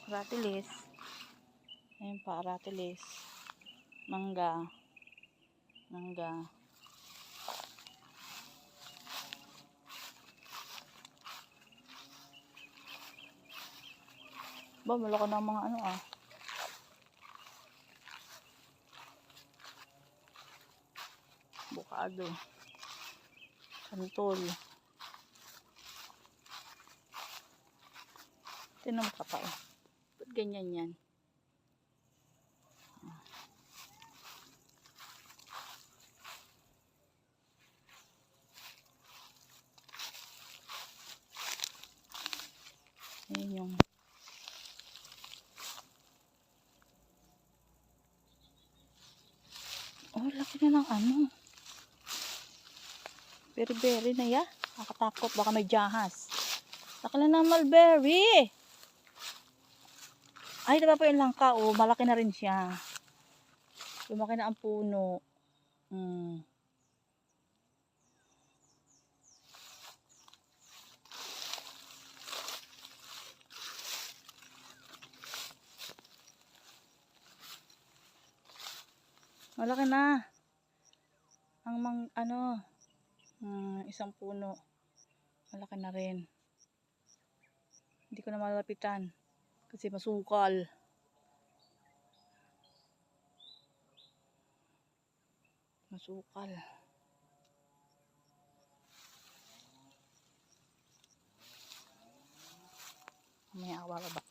Aratilis. Ayun pa, aratilis. Mangga. Mangga. Ba, malaki na mga ano ah. Bukado. Santol. Tinan mo ka pa oh. Ba't ganyan yan? Ayan yung oh, laki na ng ano. Berry na ya. Nakatakot. Baka may jahas. Laki na ng mulberry. Ay, diba po yung langka? Oh, malaki na rin siya. Lumaki na ang puno. Malaki na. Ang isang puno. Malaki na rin. Hindi ko na malalapitan. Kasi masukal. Masukal. May awa ba?